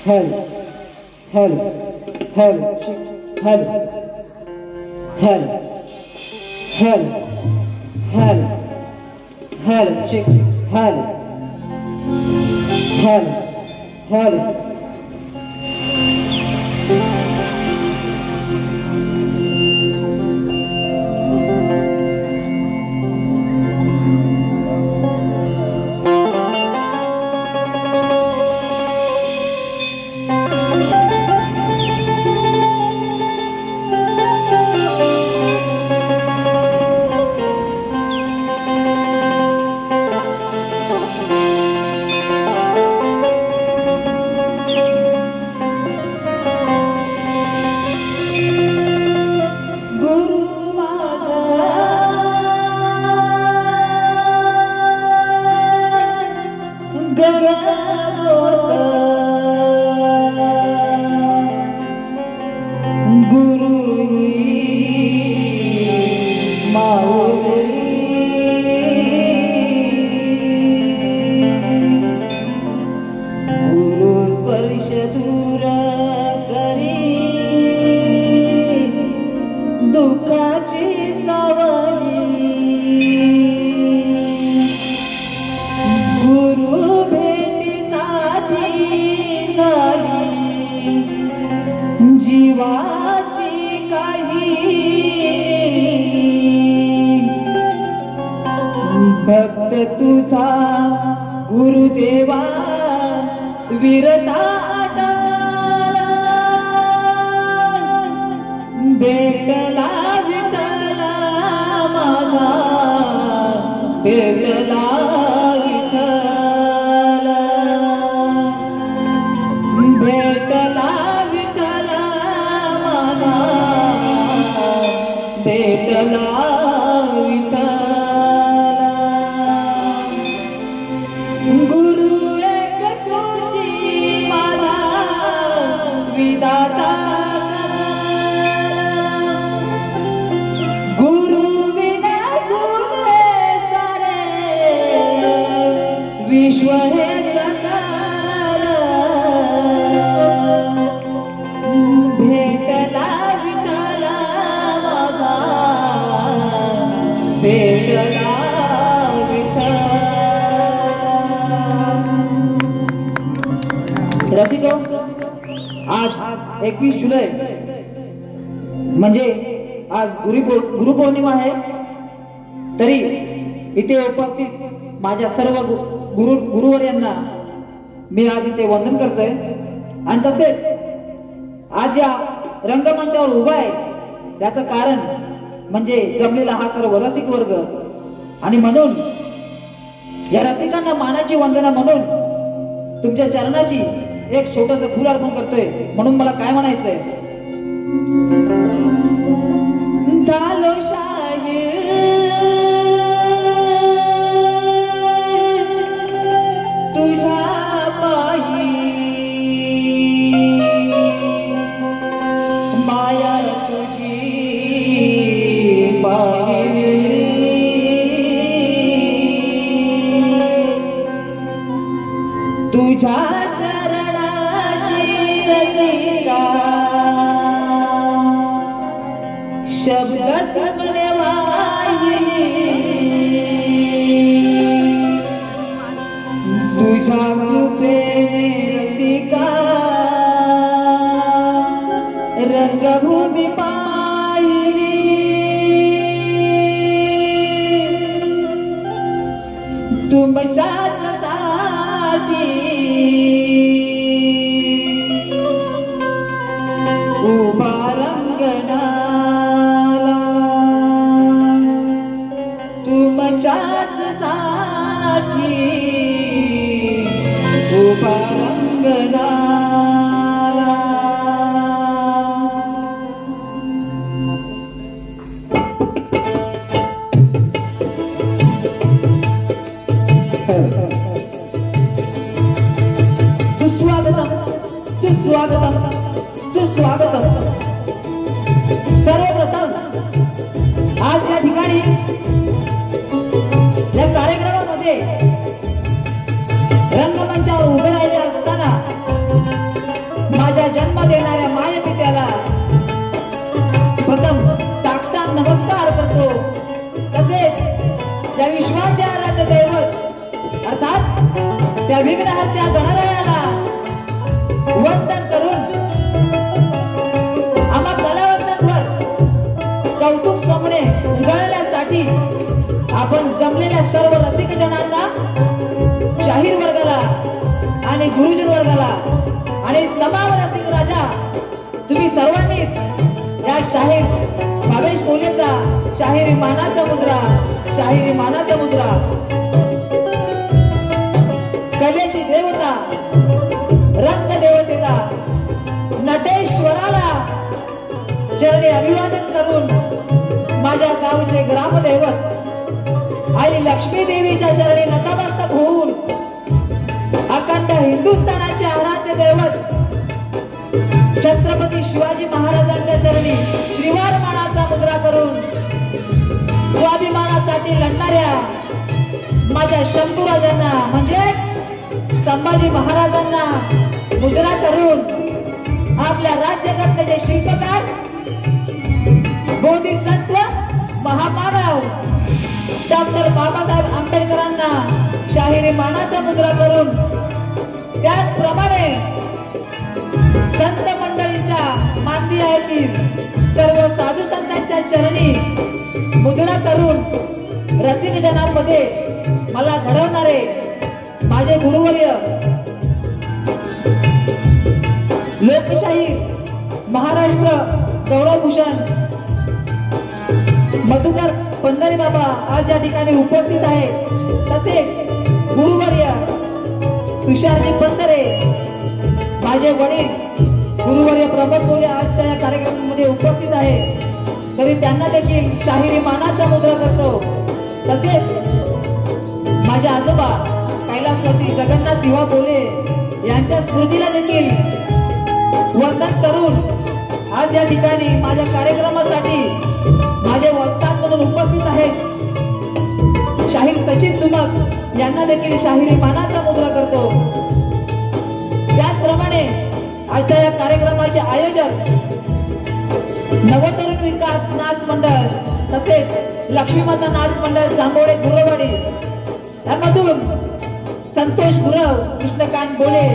hell, hell, hell, hell, hell, hell, hell, hell, chick, hell, hell, hell. भक्त तुझा गुरुदेवा वीरता भेटला विठला माझा भेटला विठला भेटला विठला माझा भेटला विश्व हे सकाळ भेटला विठला माझा भेटला विठला. रसिको, आज 21 जुलै म्हणजे आज गुरुपौर्णिमा आहे. तरी इथे उपस्थित माझ्या सर्व गुरुवर्यांना मी आज इथे वंदन करतोय. आणि तसेच आज या रंगमंचावर उभा आहे त्याचं कारण म्हणजे जमलेला हा सर्व रसिक वर्ग. आणि म्हणून या रसिकांना मानाची वंदना म्हणून तुमच्या चरणाची एक छोटंसं फुल अर्पण करतोय. म्हणून मला काय म्हणायचंय, झालो तुझ्या चरणाशी रसिका शब्द जगले वाहिनी तुझ्या कृपेने रसिका रंगभूमी पाहिली तुमच्याच उभा रंगणाला तुमच्याच साठी उभा रंगणाला. सुस्वागतम सुस्वागतम. सर्वप्रथम आज या ठिकाणी या कार्यक्रमामध्ये रंगमंचावर उभे राहिले असताना या विघ्नहर्त्या गणरायाला वंदन करून आम्हा कलावंतांवर कौतुक समणे उधळण्यासाठी आपण जमलेल्या सर्व रसिक जनांना, शाहीर वर्गाला आणि गुरुजन वर्गाला आणि तमाम रसिक राजा, तुम्ही सर्वांनीच या शाहीर भावेश कोलेचा शाहिरी मानाचा मुद्रा, शाहिरी मानाचा मुद्रा, कलेची देवता रंग देवतेला नटेश्वराला चरणी अभिवादन करून माझ्या गावचे ग्रामदैवत आई लक्ष्मी देवीच्या चरणी नतमस्तक होऊन अखंड हिंदुस्थानाचे आराध्य दैवत छत्रपती शिवाजी महाराजांच्या चरणी त्रिवार मानाचा मुद्रा करून स्वाभिमानासाठी लढणाऱ्या माझ्या शंभूराजांना म्हणजे संभाजी महाराजांना मुद्रा करून आपल्या राज्यघटनेचे शिल्पकार बोधिसत्व महामानव डॉक्टर बाबासाहेब आंबेडकरांना शाहिरी मानाचा मुद्रा करून त्याचप्रमाणे संत मंडळीच्या मानदी आहेत सर्व साधू संतांच्या चरणी मुद्रा करून रसिक जनांमध्ये मला घडवणारे माझे गुरुवर्य लोकशाही महाराष्ट्र गौरवभूषण मधुकर पंधरी बाबा आज या ठिकाणी उपस्थित आहे। तसेच गुरुवर्य तुषारजी पंधरे माझे वडील गुरुवर्य प्रमोद कोले आजच्या या कार्यक्रमामध्ये उपस्थित आहे, तरी त्यांना देखील शाहिरी मानाचा मुद्रा करतो। तसेच माझे आजोबा कैलासपती जगन्नाथ विवा बोले यांच्या स्मृतीला देखील वंदन करून आज या ठिकाणी माझ्या कार्यक्रमासाठी माझे वक्तांत म्हणून उपस्थित आहेत शाहीर सचिन तुमक यांना देखील शाहिरी मानाचा मुद्रा करतो। त्याचप्रमाणे आजच्या या कार्यक्रमाचे आयोजक नवतरुण विकास नाच मंडळ तसेच लक्ष्मीमाता नाच मंडळ जांभोळे गुरवाडी यामधून संतोष गुरव, कृष्णकांत बोले,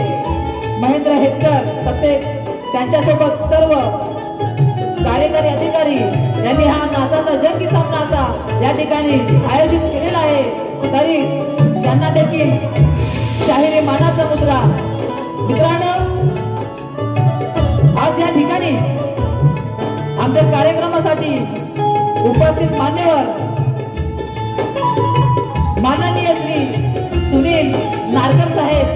महेंद्र हेतकर तसेच त्यांच्यासोबत सर्व कार्यकारी अधिकारी यांनी हा नाचाचा जंगी सामनाचा या ठिकाणी आयोजित केलेला आहे, तरी त्यांना देखील शाहिरी मानाचा मुद्रा। मित्रांनो, आज या ठिकाणी आमच्या कार्यक्रमासाठी उपस्थित मान्यवर माननीय श्री सुनील नारकर साहेब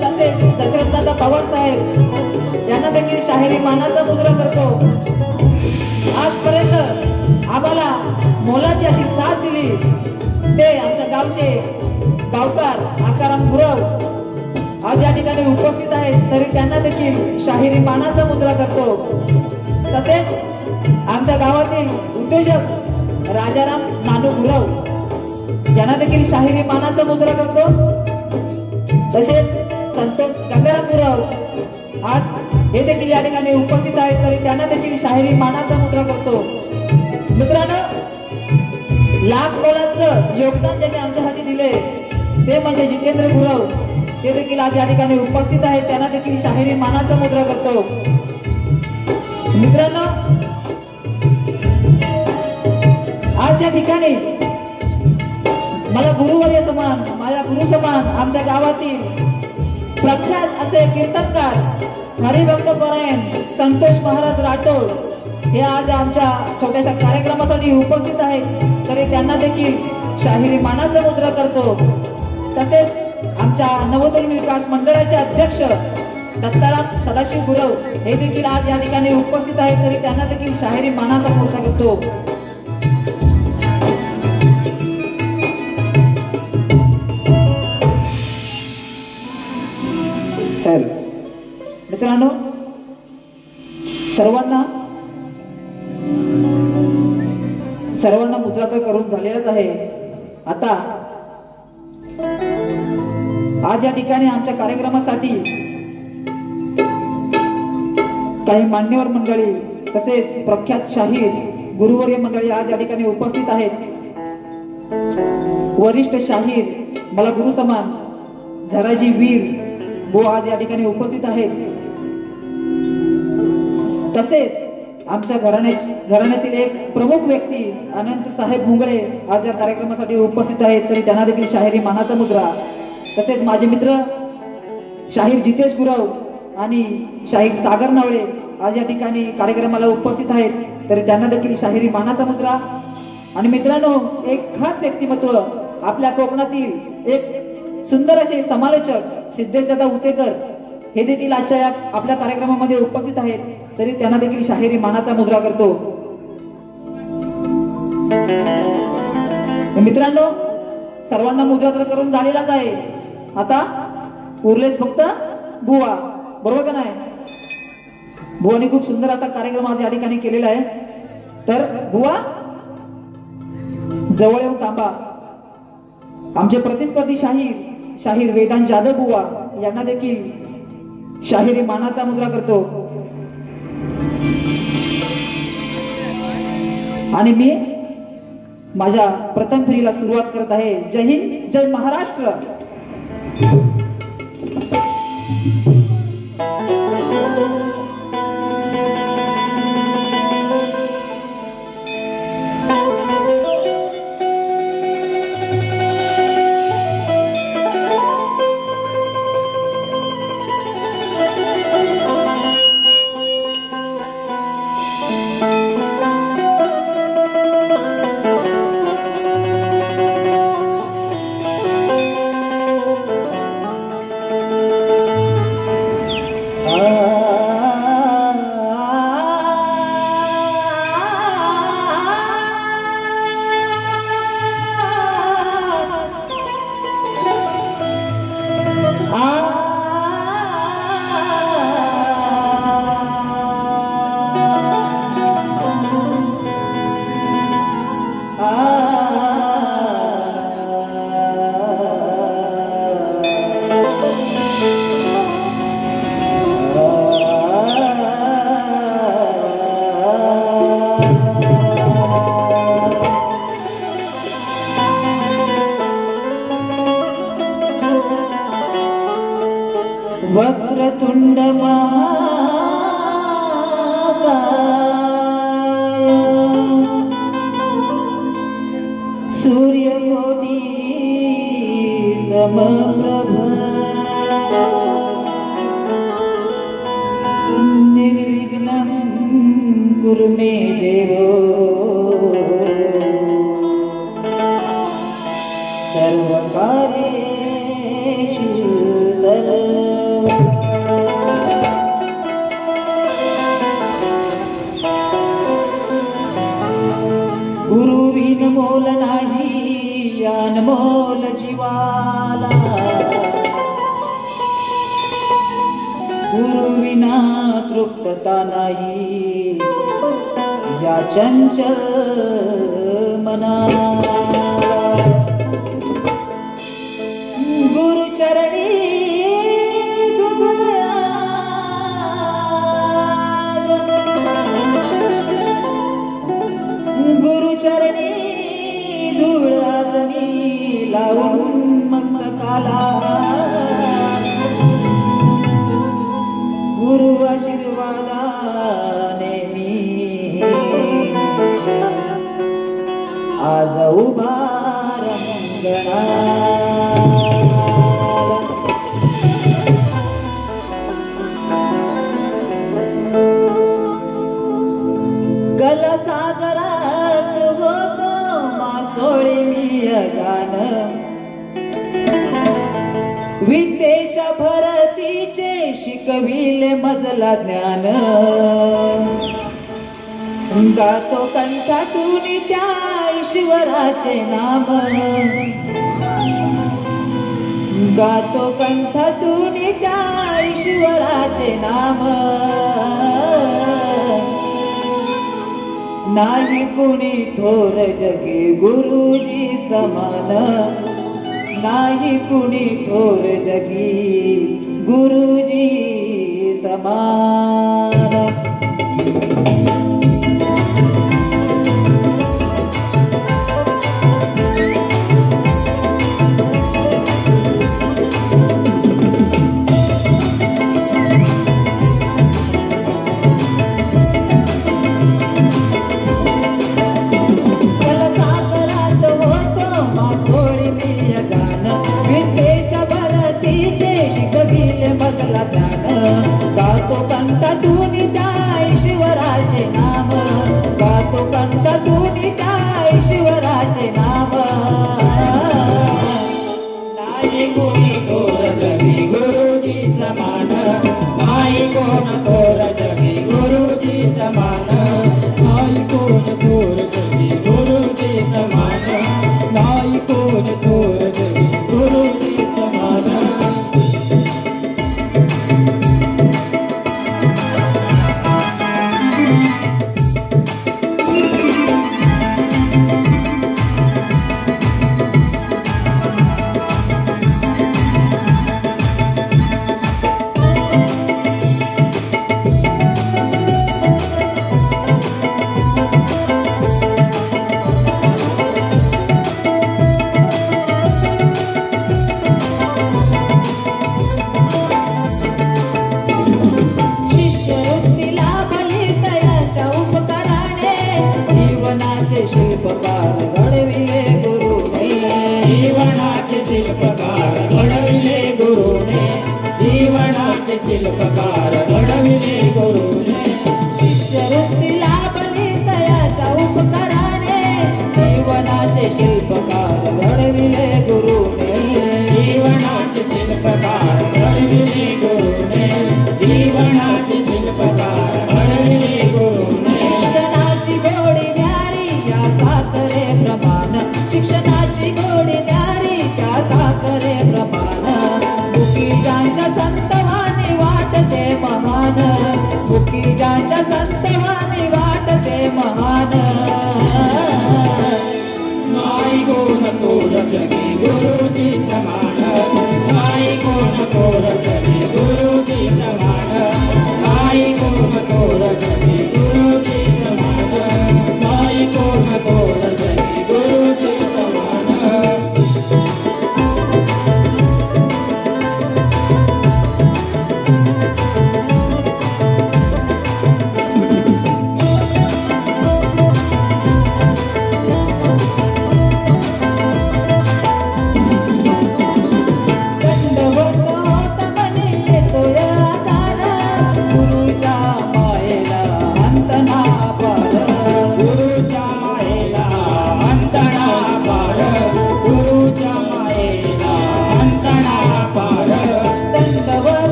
तसेच दशरथदादा पवार साहेब यांना देखील शाहिरी मानाचा मुद्रा करतो। आजपर्यंत आम्हाला मोलाची अशी साथ दिली ते आमच्या गावचे गावकार आकाराम गुरव आज या ठिकाणी उपस्थित आहेत, तरी त्यांना देखील शाहिरी मानाचा मुद्रा करतो। तसेच आमच्या गावातील उद्योजक राजाराम नानू गुरव यांना देखील शाहिरी मानाचा मुद्रा करतो। तसेच संतोष गंगाराम गुरव आज हे देखील या ठिकाणी उपस्थित आहेत, तरी त्यांना देखील शाहिरी मानाचा मुद्रा करतो। मित्रांनो, लाख मोलाचं योगदान ज्यांनी आमच्यासाठी दिले ते म्हणजे जितेंद्र गुरव, ते देखील आज या ठिकाणी उपस्थित आहेत, त्यांना देखील शाहिरी मानाचा मुद्रा करतो। मित्रांनो, आज या ठिकाणी मला गुरुवर्य समान, माझ्या गुरु समान आमच्या गावातील प्रख्यात असे कीर्तनकार हरिभक्त परायण संतोष महाराज राठोड हे आज आमच्या छोट्याशा कार्यक्रमासाठी उपस्थित आहेत, तरी त्यांना देखील शाहिरी मानाचा मुद्रा करतो। तसेच आमच्या नवतरुण विकास मंडळाचे अध्यक्ष दत्ताराम सदाशिव गुरव हे देखील आज या ठिकाणी उपस्थित आहेत, तरी त्यांना देखील शाहिरी मानाचा मुद्रा करतो। तर मित्रांनो, सर्वांना मुद्रा तर करून झालेलाच आहे। आता आज या ठिकाणी आमच्या कार्यक्रमासाठी काही मान्यवर मंडळी तसेच प्रख्यात शाहीर गुरुवर्य मंडळी आज या ठिकाणी उपस्थित आहेत। वरिष्ठ शाहीर मला गुरु समान झराजी वीर वो आज या ठिकाणी उपस्थित आहेत. तसेच आमच्या घराण्यातील एक प्रमुख व्यक्ती अनंत साहेब मुंगळे आज या कार्यक्रमासाठी उपस्थित आहेत, तरी त्यांना देखील शाहिरी मानाचा मुद्रा. तसेच माझे मित्र शाहीर जितेश गुरव आणि शाहीर सागर नावळे आज या ठिकाणी कार्यक्रमाला उपस्थित आहेत, तरी त्यांना देखील शाहिरी मानाचा मुद्रा. आणि मित्रांनो, एक खास व्यक्तिमत्व आपल्या कोकणातील एक सुंदर असे समालोचक सिद्धेश दादा उतेकर हे देखील आजच्या या आपल्या कार्यक्रमामध्ये उपस्थित आहेत, तरी त्यांना देखील शाहिरी मानाचा मुद्रा करतो. मित्रांनो, सर्वांना मुद्रा तर करून झालेलाच आहे. आता उरलेत फक्त बुवा, बरोबर का नाही? बुवाने खूप सुंदर असा कार्यक्रम आज या ठिकाणी केलेला आहे. तर बुवा जवळ येऊन थांबा. आमचे प्रतिस्पर्धी शाहीर वेदांत जाधव बुवा यांना देखील शाहिरी मानाचा मुद्रा करतो. आणि मी माझ्या प्रथम फेरीला सुरुवात करत आहे. जय हिंद, जय महाराष्ट्र. वक्रतुंड सूर्यकोटि समप्रभ निर्विघ्नं कुरु मे देवो सर्वकार्येषु गुरुविन मोल नाही अनमोल जीवाला, गुरुविना तृप्तता नाही या चंचल मनाला. गुरुचरणी गुरुचरणी धुळाजणी लावून मस्तकाला गुरु आशीर्वादाने मी आज उभा रंगणा. गलसागरात होतो मासोळी मी गाण, विद्येच्या भरतीचे शिकविले मजला ज्ञान. गातो कंठातून त्या ईश्वराचे नाम, गातो कंठातून त्या ईश्वराचे नाम. नाही कुणी थोर जगे गुरुजी समान, नाही कुणी थोर जगी गुरुजी समान. कंठातून त्या ईश्वराचे नाम, गातो कंठातून त्या ईश्वराचे नाम. नाही कोणी थोर जगी गुरुजी समान, नाही कोण थोर जगी गुरुजी समान, नाही कोण थोर जगी गुरुजी समान, नाही कोण थोर जगी गुरुजी समान. शिल्पकार घडविले गुरुने, जीवनाचे शिल्पकार घडविले गुरुने, जीवनाचे शिल्पकार घडविले गुरुने. शिष्यवृत्ती लाभली तयाच्या उपकाराने, जीवनाचे शिल्पकार घडविले गुरुने, जीवनाचे शिल्पकार घडविले गुरुने, जीवनाचे शिल्पकार घडविले गुरुने. शिक्षणाची गोडी न्यारी याचा करे प्रमाण, शिक्षणाची गोडी न्यारी याचा करे प्रमाण. मुकीजांच्या संतवानी वाटते महान, मुकीजांच्या संतवानी वाटते महान. नाही कोण थोर जगी गुरुजी समान, नाही कोण थोर जगी गुरुजी समान, नाही कोण थोर जगी गुरुजी समान, नाही कोण थोर जगी गुरुजी समान.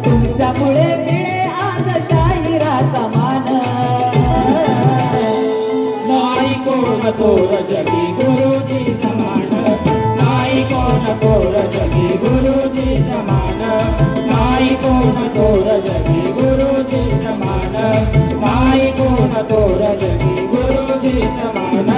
तुमच्यामुळे मिळे आज शाहिरा समान. नाही कोण थोर जगी गुरुजी समान, नाही कोण थोर जगी गुरुजी समान, नाही कोण थोर जगी गुरुजी समान, नाही कोण थोर जगी गुरुजी समान.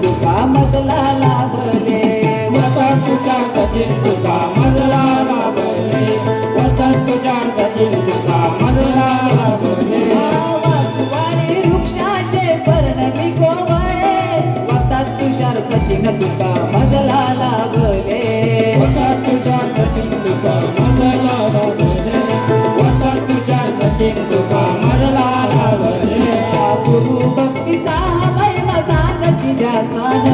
तुका मजला लाभले, वसंत तुझ्या तुका मजला लाभले, वसंत तुझ्या तुका मजला लाभले. वासुवाडी वृक्षाचे पर्णमी कोवळे, वसंत तुषार सचिन तुका मजला लाभले, वसंत तुझ्या तुका मजला लाभले, वसंत तुझ्या तुका मजला लाभले. गुरु भक्तीचा महिमा सांग तुझ्या सान,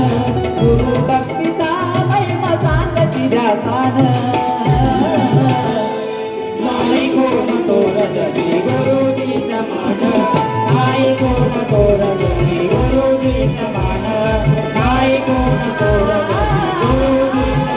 गुरु भक्तीचा महिमा सांग तुझ्या सान. नाही कोण थोर जगी गुरुजी समान, नाही कोण थोर जगी गुरुजी समान, नाही कोण थोर जगी गुरुजी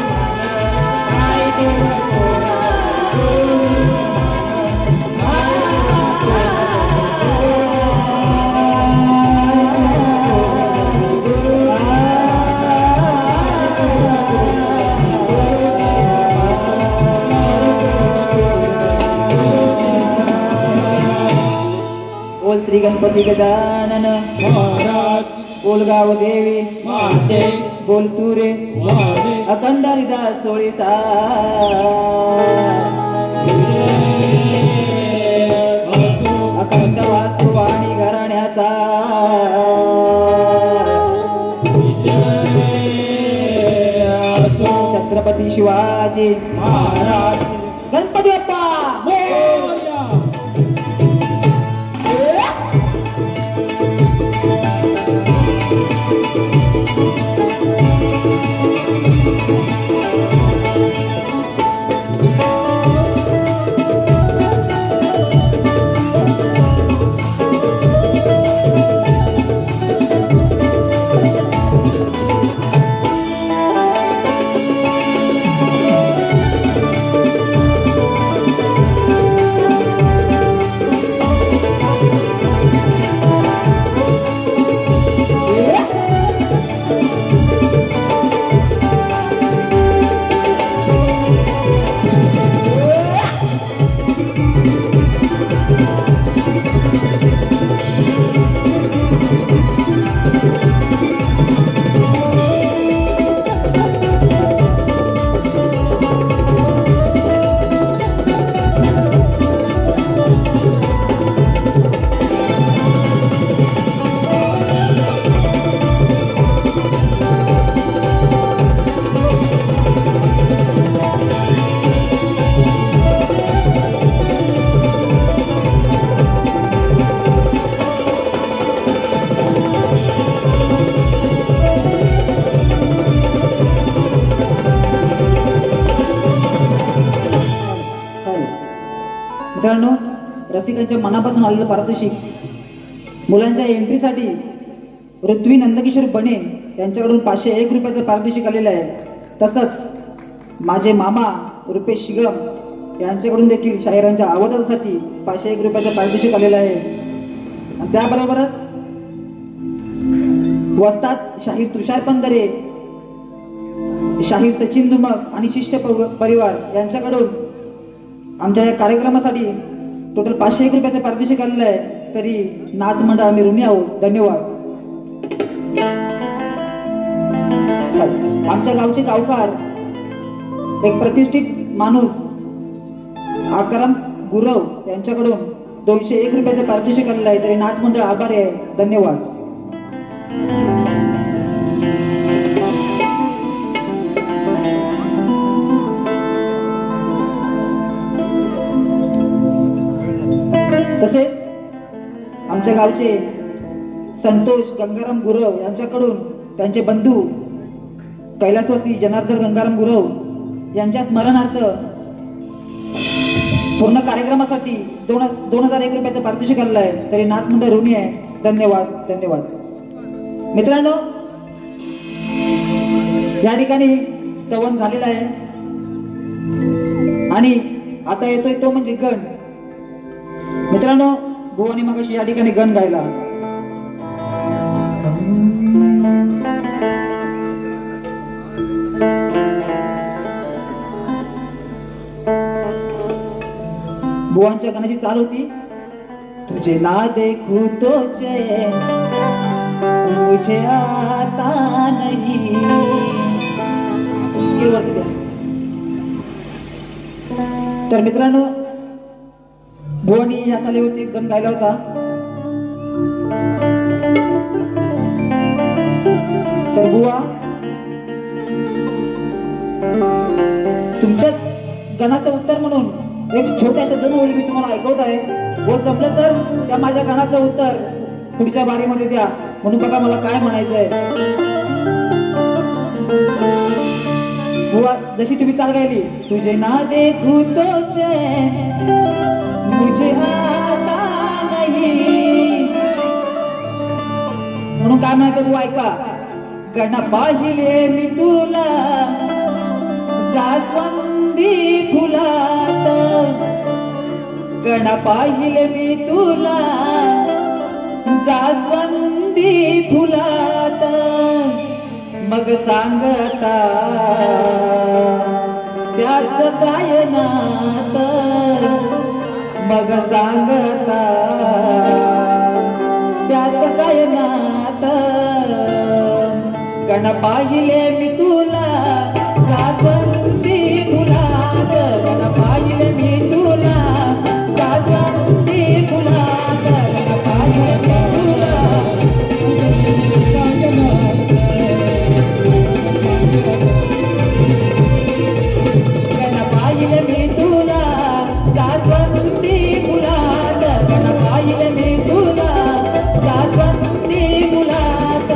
श्री गणपती गजानन महाराज बोलगाव देवी माते बोल तू रे वारे अखंड हरिदास सोळीचा अखंड वासू आणि घराण्याचा छत्रपती शिवाजी महाराज गणपती बाप्पा मोरया. मित्रांनो, रसिकांच्या मनापासून आलेलं पारितोषिक मुलांच्या एंट्रीसाठी पृथ्वी नंदकिशोर बने यांच्याकडून 501 रुपयाचं पारितोषिक आलेलं आहे. तसंच माझे मामा रुपेश शिगम यांच्याकडून देखील शाहिरांच्या अवतारासाठी 501 रुपयाचं पारितोषिक आलेलं आहे. आणि त्याबरोबरच वस्ताद शाहीर तुषार पंधरे, शाहीर सचिन दुमक आणि शिष्य परिवार यांच्याकडून आमच्या या कार्यक्रमासाठी टोटल 501 रुपयाचं पारितोषिक आलेलं आहे. तरी नाच मंडळ आम्ही ऋणी आहोत. धन्यवाद. आमच्या गावचे गावकार एक प्रतिष्ठित माणूस आकाराम गुरव यांच्याकडून 201 रुपयाचं पारितोषिक आलेलं आहे. तरी नाच मंडळ आभारी आहे. धन्यवाद. तसेच आमच्या गावचे संतोष गंगाराम गुरव यांच्याकडून त्यांचे बंधू कैलासवासी जनार्दन गंगाराम गुरव यांच्या स्मरणार्थ पूर्ण कार्यक्रमासाठी 2001 रुपयाचं पारितोषिक आलेलं आहे. तरी नाच मंडळ ऋणी आहे. धन्यवाद. धन्यवाद. मित्रांनो, या ठिकाणी स्तवन झालेलं आहे आणि आता येतोय तो म्हणजे गण. मित्रांनो, बुवानी मगाशी या ठिकाणी गण गायला. बुवांच्या गाण्याची चाल होती, तुझे ना देखू तो चैन मुझे आता नहीं. तर मित्रांनो, बुवानी या चालीवरती एक गण गायला होता. तर बुवा, तुमच्याच गणाचं उत्तर म्हणून एक छोट्याशा 2 ओळी मी तुम्हाला ऐकवत आहे. व जमलं तर त्या माझ्या गणाचं उत्तर पुढच्या बारीमध्ये द्या. म्हणून बघा मला काय म्हणायचंय. बुवा, जशी तुम्ही चाल गायली, तुझे ना देखू तो चैन मुझे आता नहीं, म्हणून काय म्हणायचं बुवा ऐका. गणा पाहिले मी तुला जास्वंदी फुलात, गणा पाहिले मी तुला जास्वंदी फुलात, मग सांगता त्याच काय नात, मग सांगता गण पाहिले मी तुला जास्वंदी फुलात गण पाहिले मी तुला जास्वंदी फुलात गण पाहिले मी तुला गण पाहिले मी तुला जास्वंदी फुलात गण पाहिले मी तुला जास्वंदी फुलात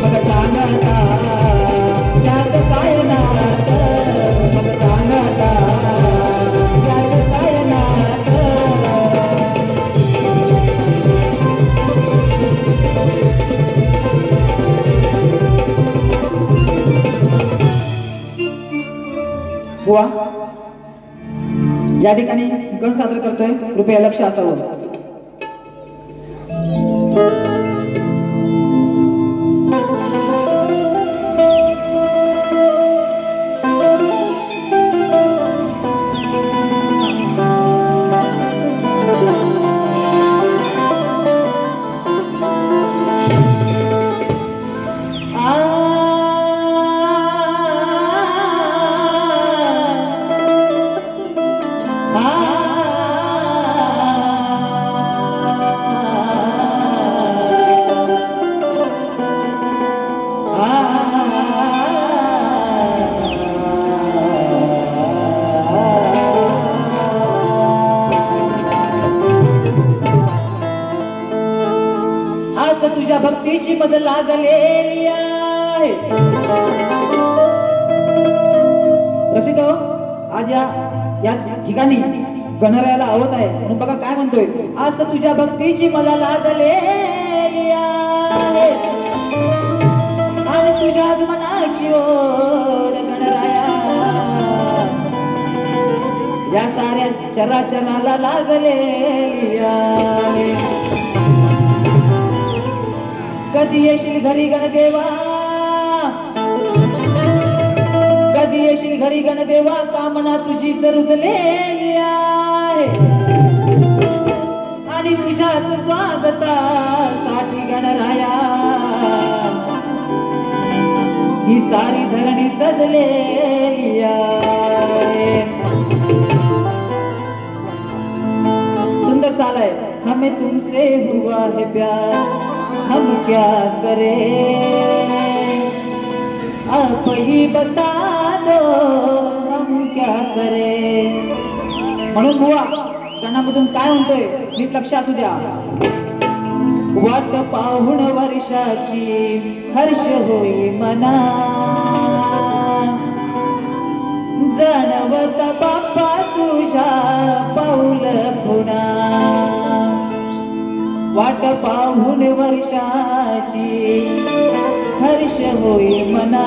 मग सांगता त्यात काय नात मग सांगता त्यात काय नात बुवा या ठिकाणी गण सादर करतोय कृपया लक्ष असावं तुझ्या भक्तीची मद लागलेली आहे रसिक हो, आज या ठिकाणी गणरायाला आवत आहे म्हणून बघा काय म्हणतोय आज तर तुझ्या भक्तीची मला लागलेली आहे आणि तुझ्या आगमनाची ओढ गणराया या साऱ्या चराचराला लागलेली आहे कधी येशील घरी गणदेवा कधी येशील घरी गणदेवा कामना तुझी तर रुजलेली आहे आणि तुझ्याच स्वागतासाठी गणराया ही सारी धरणी सजलेली आहे सुंदर चालाय हमें तुमसे हुआ है प्यार हम क्या करें आप ही बता दो हम क्या करें म्हणून बुवा गणामधून काय म्हणतोय नीट लक्ष असू द्या वाट पाहून वर्षाची हर्ष होई मना जाणवत बाप्पा तुझ्या पाऊल खुणा वाट पाहून वर्षाची हर्ष होई मना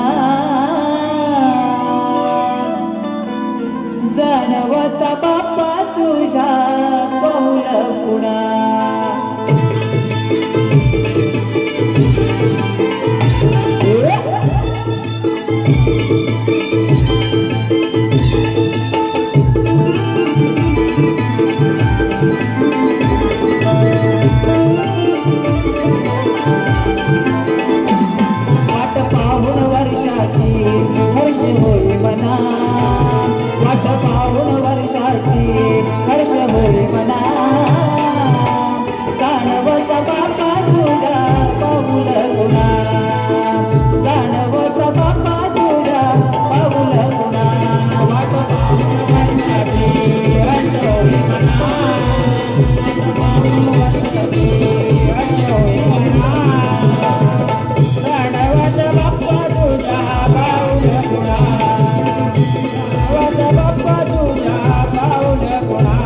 जाणवता बाप्पा तुझ्या पाऊल खुणा वाट पाहून वर्षाची हर्ष होई मना वाट पाहून वर्षाची हर्ष होई मना जाणवत बाप्पा तुझ्या पाऊल खुणा जाणवत बाप्पा तुझ्या पाऊल खुणा वाट पाहून वर्षाची हर्ष होई मना वाट पाहून वर्षाची हर्ष होई मना जाणवत बाप्पा तुझ्या पाऊल खुणा जाणवत बाप्पा तुझ्या पाऊल खुणा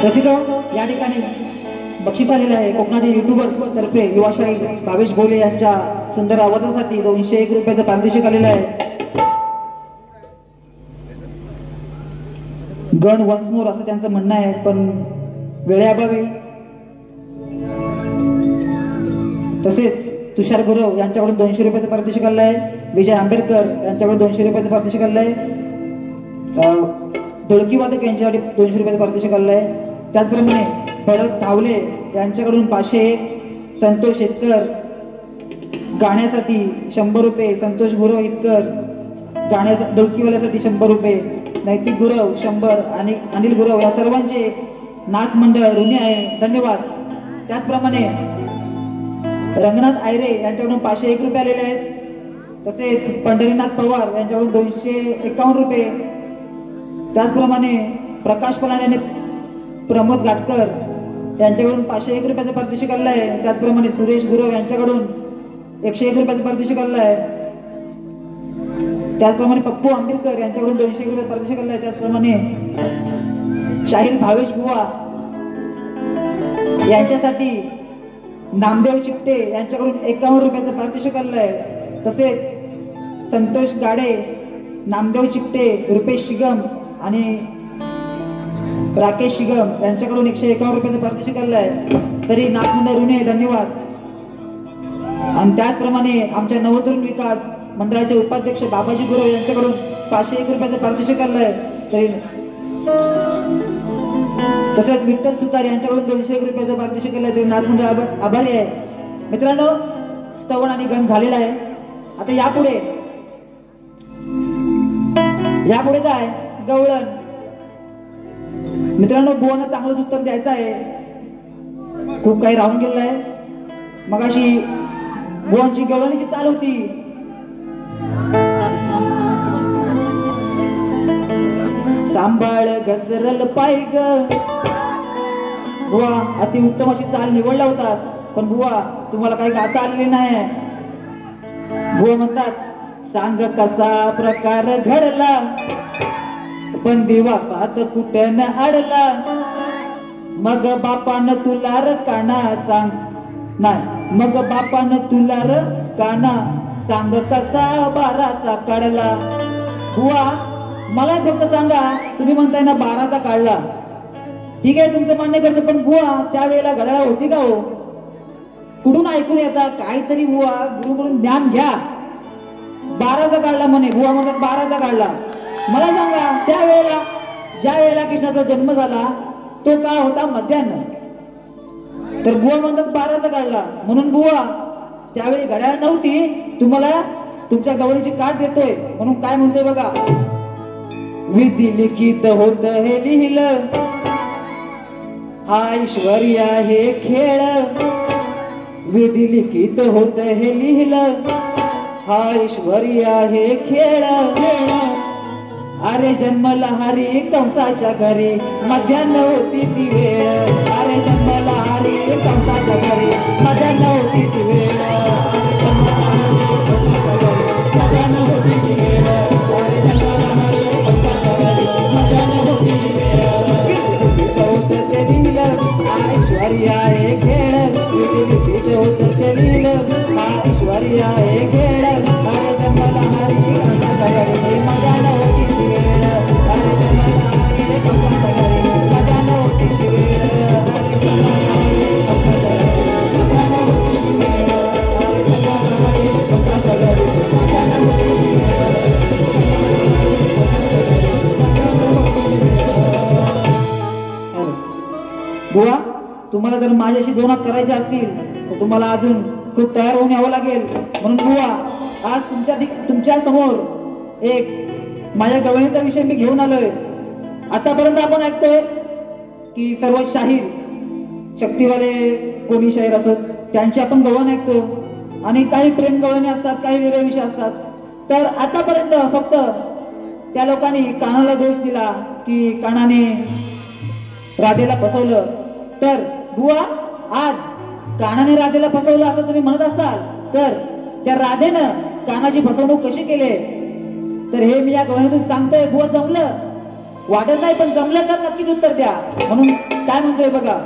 रसिको या ठिकाणी बक्षीस आलेलं आहे कोकणातील युट्यूबर तर्फे युवा शाहीर भावेश भोले यांच्या सुंदर आवाजासाठी 201 रुपयाचं पारितोषिक आलेलं आहे. गण वन्स मोर असं त्यांचं म्हणणं आहे, पण वेळेअभावी. तसेच तुषार गुरव यांच्याकडून 200 रुपयाचं पारितोषिक आलेलं आहे. विजय आंबेडकर यांच्याकडून 200 रुपयाचं पारितोषिक आलेलं आहे. ढोलकी वादक यांच्यासाठी 200 रुपयाचं पारितोषिक आलेलं आहे. त्याचप्रमाणे भरत धावले यांच्याकडून 501, संतोष शेतकर गाण्यासाठी 100 रुपये, संतोष गुरव इतकर गाण्याचा ढोलकीवाल्यासाठी 100 रुपये, नैतिक गुरव 100 आणि अनिल गुरव या सर्वांचे नाच मंडळ ऋणी आहे, धन्यवाद. त्याचप्रमाणे रंगनाथ आयरे यांच्याकडून 501 रुपये आलेले आहेत. तसेच पंढरीनाथ पवार यांच्याकडून 251 रुपये. त्याचप्रमाणे प्रकाश पलाण आणि प्रमोद घाटकर यांच्याकडून 501 रुपयाचं पारितोषिक आलेलं आहे. त्याचप्रमाणे सुरेश गुरव यांच्याकडून 101 रुपयाचं पारितोषिक आलेलं आहे. त्याचप्रमाणे पप्पू आंबेडकर यांच्याकडून 201 रुपयाचं पारितोषिक आलेलं आहे. त्याचप्रमाणे शाहीर भावेश बुवा यांच्यासाठी नामदेव चिपटे यांच्याकडून 51 रुपयाचं पारितोषिक आलेलं आहे. तसेच संतोष गाडे, नामदेव चिपटे, रुपेश शिगम आणि राकेश शिगम यांच्याकडून 151 रुपयाचं पारितोषिक आलेलं आहे. तरी नाथमंडळ ऋणी आहे, धन्यवाद. आणि त्याचप्रमाणे आमच्या नवतरुण विकास मंडळाचे उपाध्यक्ष बाबाजी गुरव यांच्याकडून 501 रुपयाचं पारितोषिक आलेलं आहे. तरी तसेच विठ्ठल सुतार यांच्याकडून 201 रुपयाचं पारितोषिक आलेलं आहे. तरी नाथमंडळ आभारी आहे. मित्रांनो, स्तवन आणि गण झालेला आहे. आता यापुढे काय गवळण. मित्रांनो, बुवांना चांगलंच उत्तर द्यायचं आहे. खूप काही राहून गेलेलं आहे. मगाशी बुवांची गवळणीची चाल होती. सांभाळ गजरल पाय ग. बुवा अति उत्तम अशी चाल निवडला होता, पण बुवा तुम्हाला काही गाता आलेली नाही. बुवा म्हणतात, सांग कसा प्रकार घडला, पण दिवासात कुठं अडला. मग बापान तुला र काना सांग, नाही मग बापान तुला र काना सांग कसा बाराचा काढला. बुवा मला फक्त सांगा, तुम्ही म्हणताय ना 12चा काढला, ठीक आहे तुमचं मान्य करतो, पण बुवा त्यावेळेला घड्याळ होती का हो? कुठून ऐकून येता काहीतरी? बुवा गुरुकडून ज्ञान घ्या. 12चा काढला म्हणे, बुवा म्हणतात 12चा काढला. मला सांगा, त्यावेळेला ज्या वेळेला कृष्णाचा जन्म झाला तो काळ होता मध्यान्ह, तर बुवा म्हणतात 12चा काढला. म्हणून बुवा त्यावेळी घड्याळ नव्हती, तुम्हाला तुमच्या गवळीची काठ देतोय. म्हणून काय म्हणतोय बघा, विधी लिखित होत हे लिहिलं, हा ऐश्वर्य हे खेळ. विधी लिखित होत हे लिहिलं, हा ईश्वरी आहे खेळ अरे जन्मला हरी कंसाच्या घरी मध्यान्ह होती ती वेळ अरे जन्मला हरी कंसाच्या घरी मध्यान्ह होती ती वेळ अरे जन्मला हरी कंसाच्या घरी मध्यान्ह होती ती वेळ अरे जन्मला हरी कंसाच्या घरी मध्यान्ह होती ती वेळ होत ते लिहिलं हा ईश्वरी आहे खेळ विधी होत ते लिहिलं हा ईश्वरी आहे खेळ अरे जन्मला हरी कंसाच्या घरी मध्यान्ह होती ती वेळ अरे जन्मला हरी कंसाच्या घरी मध्यान्ह होती ती वेळ अरे जन्मला हरी कंसाच्या घरी मध्यान्ह होती ती वेळ अरे जन्मला हरी कंसाच्या घरी मध्यान्ह होती ती वेळ. बुवा तुम्हाला जर माझ्याशी दोन हात करायचे असतील तर तुम्हाला अजून खूप तयार होऊन यावं लागेल म्हणून बुवा आज तुमच्या समोर एक माझ्या गवळणीचा विषय मी घेऊन आलोय. आतापर्यंत आपण ऐकतोय की सर्व शाहीर शक्तीवाले कोणी शाहीर असत त्यांची आपण गवळण ऐकतो आणि काही प्रेम गवळणी असतात काही वेगळे विषय असतात. तर आतापर्यंत फक्त त्या लोकांनी कानाला दोष दिला की कानाने राधेला फसवलं. तर बुवा आज कानाने राधेला फसवलं असं तुम्ही म्हणत असाल तर त्या राधेनं कानाची फसवणूक कशी केली तर हे मी या गवळणीतून सांगतोय. बुवा जमलं वाटत नाही पण जमलं तर नक्कीच उत्तर द्या. म्हणून काय म्हणतोय बघा.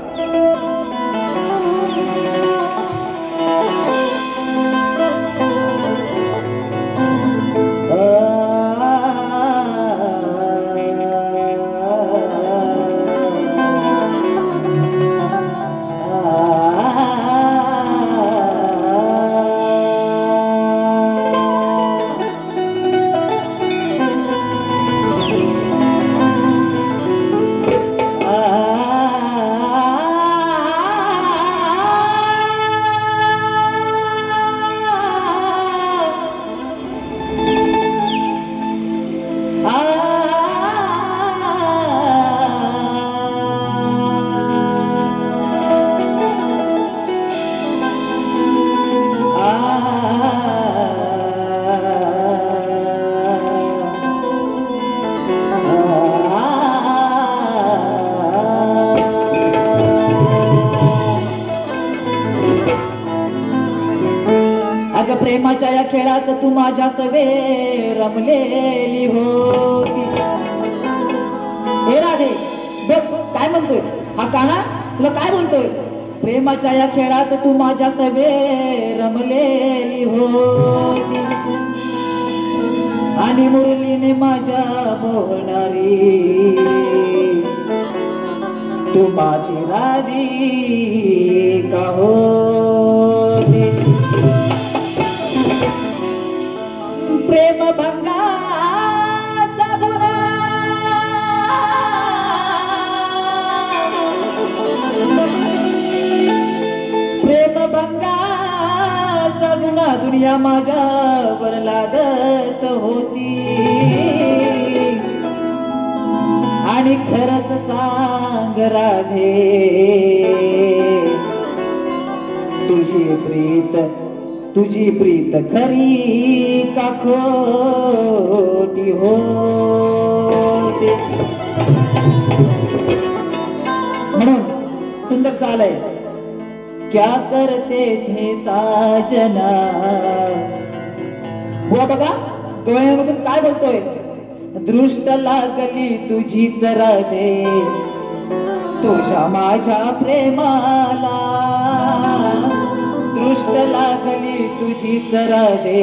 प्रेमाच्या या खेळात तू माझ्या सवे रमलेली होती. हे राधे बघ काय म्हणतोय हा काना तुला काय बोलतोय. प्रेमाच्या या खेळात तू माझ्या सवे रमलेली होती आणि मुरलीने माझ्या मोहणारी तू माझी राधिका होती. प्रेम भंगाचा गुन्हा प्रेम भंगाचा गुन्हा दुनिया माझ्यावर लादत होती आणि खरंच सांग राधे तुझी प्रीत खरी का खोटी होती. म्हणून सुंदर चालय क्या करते थे साजना. बुवा बघा डोळ्यामधून काय बोलतोय. दृष्ट लागली तुझीच राधे तुझ्या माझ्या प्रेमाला दृष्ट लागली तुझीच राधे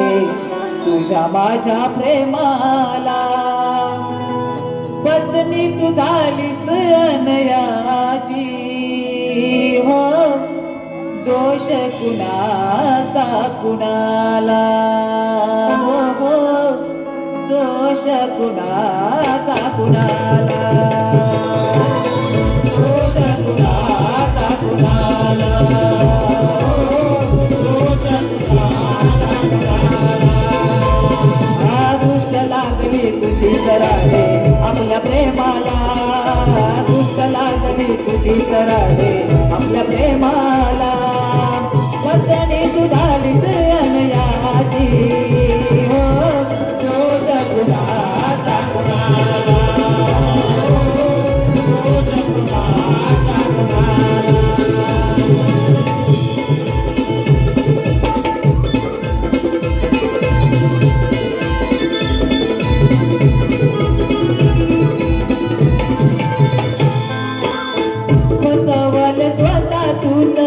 तुझ्या माझ्या प्रेमाला. पत्नी तू झालीस अनयाची हो दोष कुणाचा कुणाला हो हो दोष कुणाचा कुणाला दोष कुणाचा कुणाला लागली तुझी राधे आपल्या प्रेमाला दुष्ट लागली तुझी राधे आपल्या प्रेमाला वचने तू झालीस अनयाची बसवल स्वतः तूच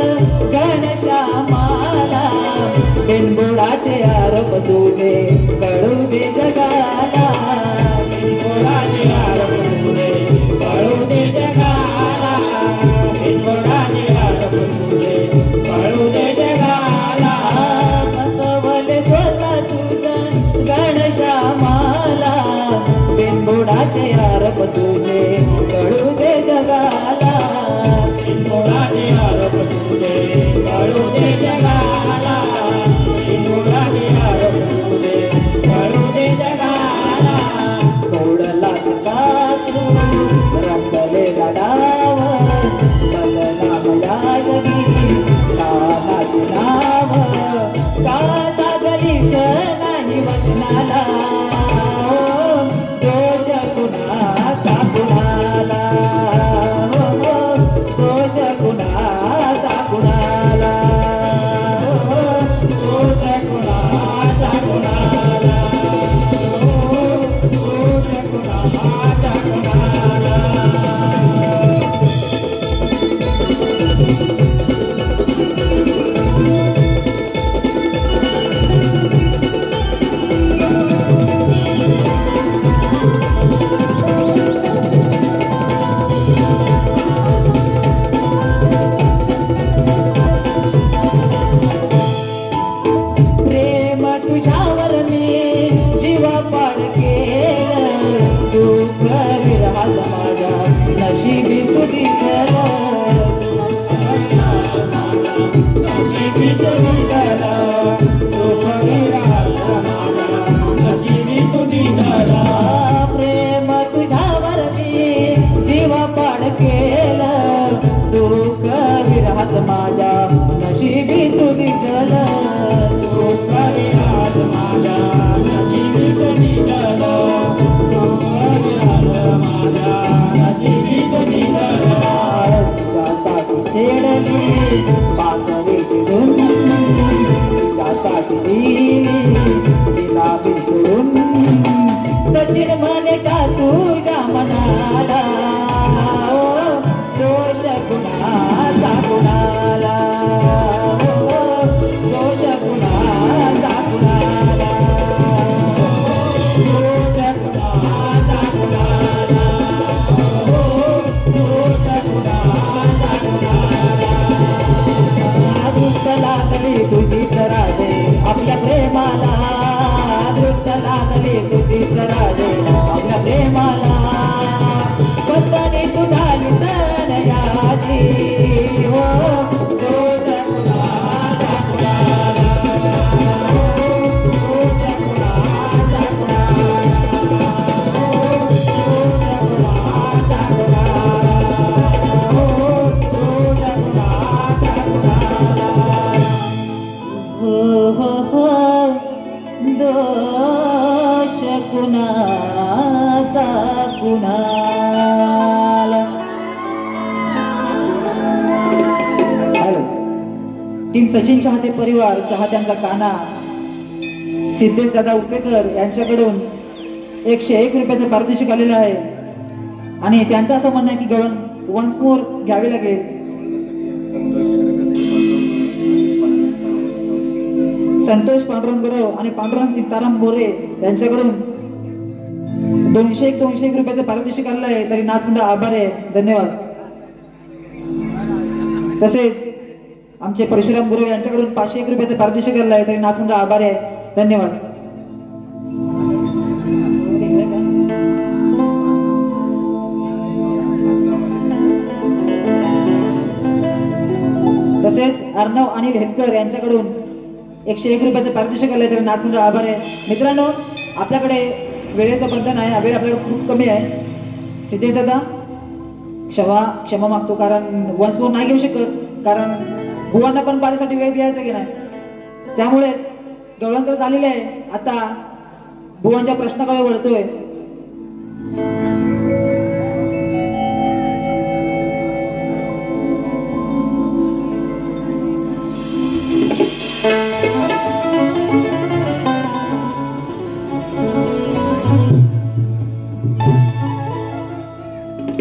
घनश्यामाला बिनबुडाचे आरोप तुझे कळू दे जगाला बिनबुडाचे आरोप तुझे कळू दे जगाला बिनबुडाचे आरोप तुझे कळू दे जगाला बसवल स्वतः तूच घनश्यामाला बिनबुडाचे आरोप तुझे कळू दे जगाला बिनबुडाचे आरोप तुझे कळू दे जगाला बिनबुडाचे आरोप तुझे कळू दे जगाला तोडला तू रंगले डाव बदनाम या जगी नानाचे नाव का गलीच नाही वचनाला दोष कुणाचा कुणाला दोष कुणाचा कुणाला दोष कुणाचा कुणाला दोष कुणाचा कुणाला प्रेम तुझ्यावर मी जीवा पाड केलं दुःख विरहात माझ्या नशिबी तुझी नशिबी तुझी धरा दुःख विरहात माझ्या नशिबी तुझी धरा प्रेम तुझ्यावर मी जीवा पाड केलं दुःख विरहात माझ्या नशिबी तुझी दुःख विरहात माझ्या नशिबी तुझी धरा दुःख विरहात माझ्या नशिबी तुझी धरा तुझ्यासाठी शेडली पातळीची धुन तुझ्यासाठी दिली तिला बिसरून सचिन म्हणे का तुझ्या मनाला दोष कुणाचा कुणाला दोष कुणाचा कुणाला दोष कुणाचा कुणाला दोष कुणाचा कुणाला दृष्ट लागली तुझी सरादे आपल्या प्रेमाला दृष्ट लागली तुझी सरादे आपल्या प्रेमाला पत्नी तुझाली तनयाची हो दोष कुणाचा कुणाला दोष कुणाचा कुणाला दोष कुणाचा कुणाला दोष कुणाचा कुणाला दोष कुणाचा कुणाला टीम सचिन चाहते परिवार चाहत्यांचा काना सिद्धेश दादा उपेकर यांच्याकडून 101 रुपयाचं पारितोषिक आलेलं आहे आणि त्यांचं असं म्हणणं आहे की गवळण वन्स मोर घ्यावे लागेल. संतोष पांडुरंग गुरव आणि पांडुरंग सीताराम मोरे यांच्याकडून 201 रुपयाचं पारितोषिक आलेलं आहे. तरी नाथमुंडा आभार आहे, धन्यवाद. तसेच आमचे परशुराम गुरव यांच्याकडून 501 रुपयाचं पारितोषिक आलेलं आहे. तरी नाथमुंडा आभार आहे, धन्यवाद. तसेच अर्णव अनिल हेतकर यांच्याकडून 101 रुपयाचं पारितोषिक आलंय. तर नाथमुंडा आभार आहे. मित्रांनो, आपल्याकडे वेळेचं बंधन आहे, वेळ आपल्याकडे खूप कमी आहे. सिद्धेश दादा क्षमा मागतो, कारण वन्स मोर नाही घेऊ शकत, कारण भुवांना पण पारीसाठी वेळ द्यायचा की नाही. त्यामुळे गवळण झालेले आहे. आता भुवांच्या प्रश्नाकडे वळतोय.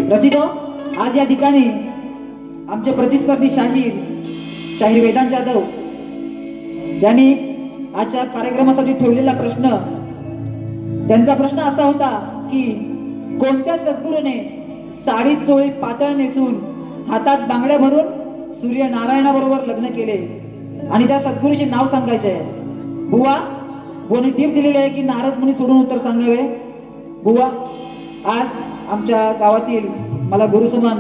रसिको, आज या ठिकाणी आमचे प्रतिस्पर्धी शाहीर वेदांत जाधव यांनी आजच्या कार्यक्रमासाठी ठेवलेला प्रश्न, त्यांचा प्रश्न असा होता की कोणत्या सद्गुरूने साडी चोळी पातळ नेसून हातात बांगड्या भरून सूर्यनारायणाबरोबर लग्न केले आणि त्या सद्गुरूचे नाव सांगायचे आहे. बुवा, बोनी टीप दिलेली आहे की नारद मुनी सोडून उत्तर सांगावे. बुवा, आज आमच्या गावातील मला गुरुसमान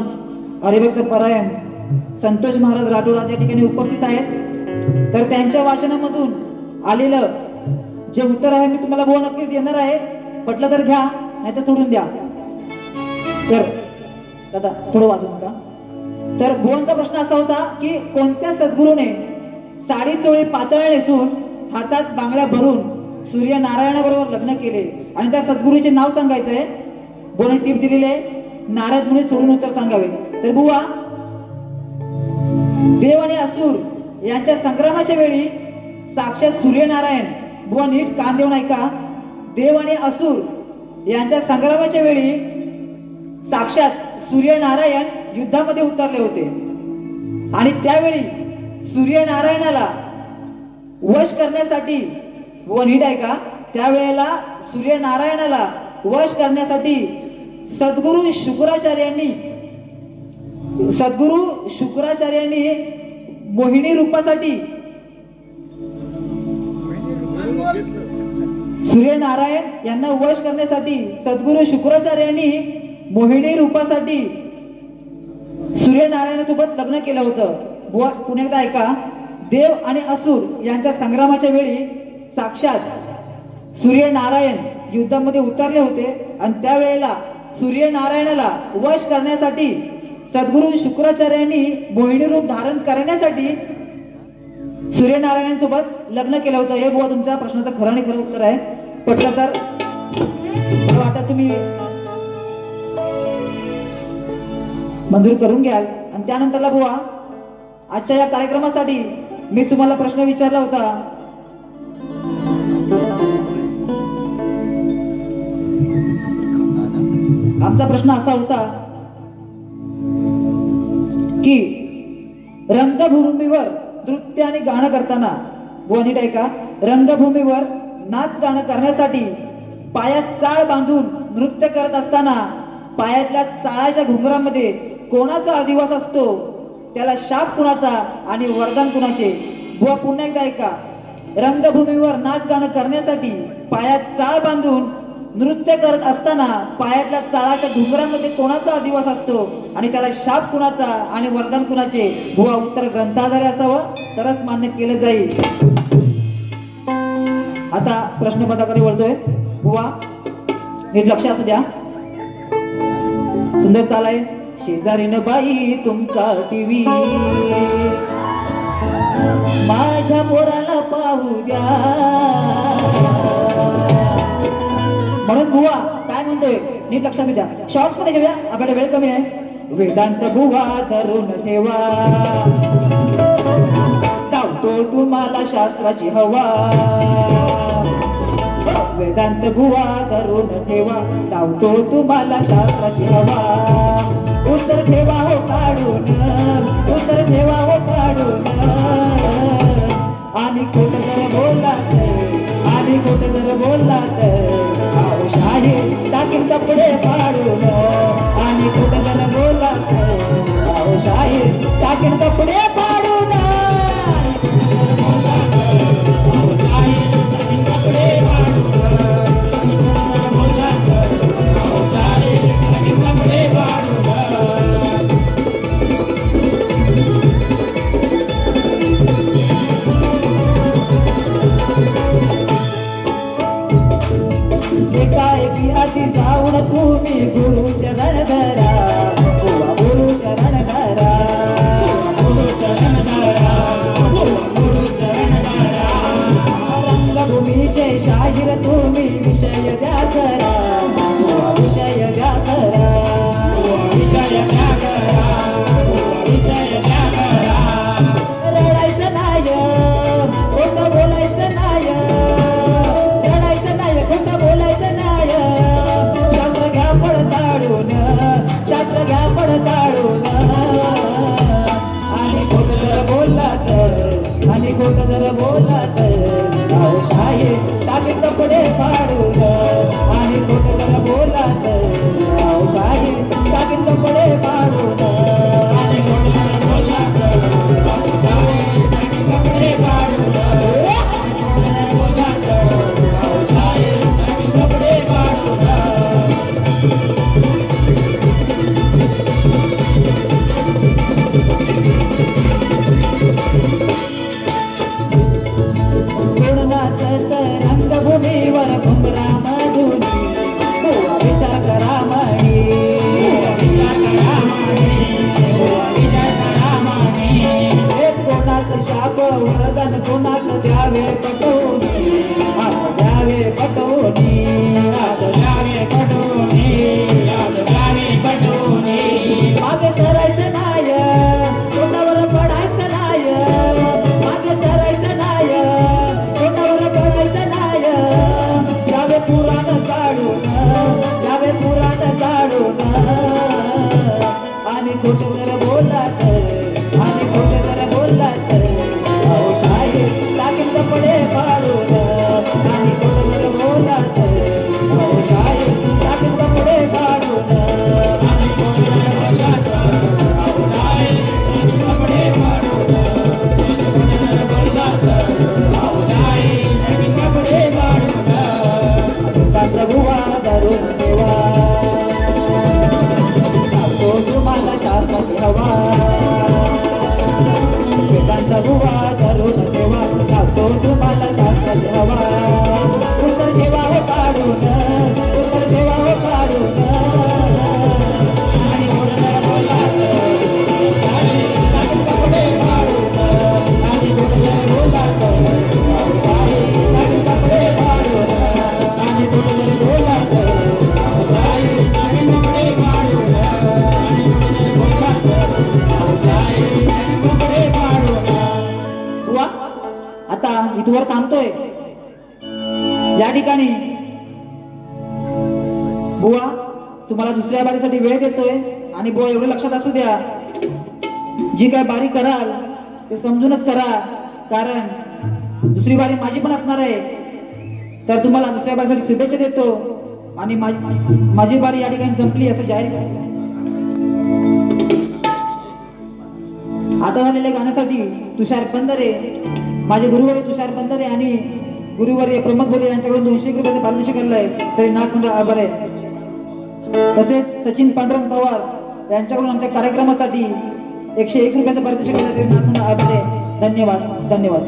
हरिभक्त परायण संतोष महाराज राठोड आज या ठिकाणी उपस्थित आहेत. तर त्यांच्या वाचनामधून आलेलं जे उत्तर आहे मी तुम्हाला बुवा नक्कीच देणार आहे. पटलं तर घ्या, नाही तर सोडून द्या. तर दादा थोडं वाचून नका. तर बुवांचा प्रश्न असा होता की कोणत्या सद्गुरूने साडी चोळी पातळ नेसून हातात बांगड्या भरून सूर्यनारायणाबरोबर लग्न केले आणि त्या सद्गुरूचे नाव सांगायचं आहे. बोलून टीप दिलेली आहे, नारद मुनी सोडून उत्तर सांगावे. तर बुवा, देव आणि असुर यांच्या संग्रामाच्या वेळी साक्षात सूर्यनारायण, बुवा नीट कान देऊन ऐका, देव आणि असुर यांच्या संग्रामाच्या वेळी साक्षात सूर्यनारायण युद्धामध्ये उतरले होते आणि त्यावेळी सूर्यनारायणाला वश करण्यासाठी, बुवा नीट ऐका, त्यावेळेला सूर्यनारायणाला वश करण्यासाठी सद्गुरु शुक्राचार्यांनी मोहिनी रूपासाठी सूर्यनारायण यांना वश करण्यासाठी सद्गुरु शुक्राचार्यांनी मोहिनी रूपासाठी सूर्यनारायणासोबत लग्न केलं होतं. बुवा पुन्हा एकदा ऐका, देव आणि असुर यांच्या संग्रामाच्या वेळी साक्षात सूर्यनारायण युद्धामध्ये उतरले होते आणि त्यावेळेला सूर्यनारायणाला वश करण्यासाठी सद्गुरु शुक्राचार्यांनी मोहिनी रूप धारण करण्यासाठी सूर्यनारायणासोबत लग्न केलं होतं. हे बुवा तुमच्या प्रश्नाचं खरं आणि खरं उत्तर आहे. पटलं तर मला वाटतं तुम्ही मंजूर करून घ्याल. आणि त्यानंतरला बुवा, आजच्या या कार्यक्रमासाठी मी तुम्हाला प्रश्न विचारला होता आमचा प्रश्न असा होता की रंगभूमीवर नृत्य आणि गाणं करताना, बुवा नीट ऐका, रंगभूमीवर नाच गाणं करण्यासाठी पायात चाळ बांधून नृत्य करत असताना पायातल्या चाळाच्या घुंगरामध्ये कोणाचा अधिवास असतो, त्याला शाप कुणाचा आणि वरदान कुणाचे. बुवा पुन्हा एकदा ऐका, रंगभूमीवर नाच गाणं करण्यासाठी पायात चाळ बांधून नृत्य करत असताना पायातल्या चाळाच्या घुंगरामध्ये कोणाचा अधिवास असतो आणि त्याला शाप कुणाचा आणि वरदान कुणाचे. बुवा उत्तर ग्रंथाधारे असावं तरच मान्य केलं जाईल. आता प्रश्नपदाकडे वळतोय. बुवा नीट लक्ष असू द्या. सुंदर चाल आहे. शेजारीन बाई तुमचा टीव्ही माझ्या पोराला पाहू द्या. म्हणून बुवा काय म्हणतोय नीट लक्षात द्या. शॉर्ट मध्ये घेऊया, आपल्याला वेळ कमी आहे. वेदांत बुवा धरून ठेवा, धावतो तुम्हाला शास्त्राची हवा. वेदांत बुवा धरून ठेवा, धावतो तुम्हाला शास्त्राची हवा. उत्तर ठेवा हो काढून, उत्तर ठेवा हो काढून. आणि खोट जर बोललात, आणि खोट जर बोललात, आओ शाहीर टाकीन कपडे फाडून. आणि खोट जर बोललात, आओ शाहीर टाकीन कपडे फाडून. आधी जाऊन तुम्ही गुरु चरण धरा, गुरु चरण धरा, गुरु चरण धरा, गुरु चरण धरा. रंगभूमीचे शाहीर तुम्ही विषय द्या करा, विषय द्या करा, विषय द्या करा, विषय द्या करा. रडायचं नाही, खोटं बोलायचं नाही, रडायचं नाही, खोटं बोलायचं नाही. शास्त्र घ्या पडताडून, शास्त्र वरदान कोणाक द्यावे पटवूनी, हात द्यावे पटवूनी, हात द्यावे पटवूनी, हात द्यावे पटवूनी. मागे करायचं नाय, तोंडावर पडायचं नाय, मागे करायचं नाय, तोंडावर पडायचं नाय. यावे पुराण काढून, यावे पुराण काढून, आणि खोटं जर बोलला तर, आणि खोटं जर बोलला तर अहो साहेब टाकीन कपडे पाडून, आणि खोटं जर बोलला तर अहो साहेब टाकीन कपडे पाडून. आणि कोणाला बोलला तर अहो साहेब टाकीन कपडे पाडून, कोणाला बोलला तर अहो साहेब टाकीन कपडे पाडून. कांदा बुवा धरून ठेवा, तो तुम्हाला शास्त्राची हवा. कांदा बुवा धरून ठेवा, तो तुम्हाला शास्त्राची हवा. उत्तर ठेवा हो काढून, उत्तर ठेवा हो काढून. आणि कोणाला बोलला तर टाकीन कपडे पाडून, आणि कोणाला बोलला तर अहो साहेब टाकीन कपडे पाडून, आणि कोणाला बोलला तर अहो साहेब टाकीन कपडे पाडून, आणि कोणाला बोलला तर अहो साहेब टाकीन कपडे पाडून. वा आता इथवर थांबतोय. या ठिकाणी बुवा तुम्हाला दुसऱ्या बारीसाठी वेळ देतोय, आणि बुवा एवढं लक्षात असू द्या, जी काय बारी कराल ते समजूनच करा, कारण दुसरी बारी माझी पण असणार आहे. तर तुम्हाला दुसऱ्या बारीसाठी शुभेच्छा देतो, आणि माझी बारी या ठिकाणी संपली असं जाहीर करतो. आता झालेल्या गाण्यासाठी तुषार पंधरे, माझे गुरुवर्य तुषार पंधरे आणि गुरुवर्य प्रमोद बोले यांच्याकडून 200 रुपयाचे पारितोषिक केलेलं आहे, तरी नाच म्हणजे आभार आहे. तसेच सचिन पांडुरंग पवार यांच्याकडून आमच्या कार्यक्रमासाठी 101 रुपयाचं पारितोषिक केलं, तरी नाच म्हणजे आभार आहे. धन्यवाद धन्यवाद.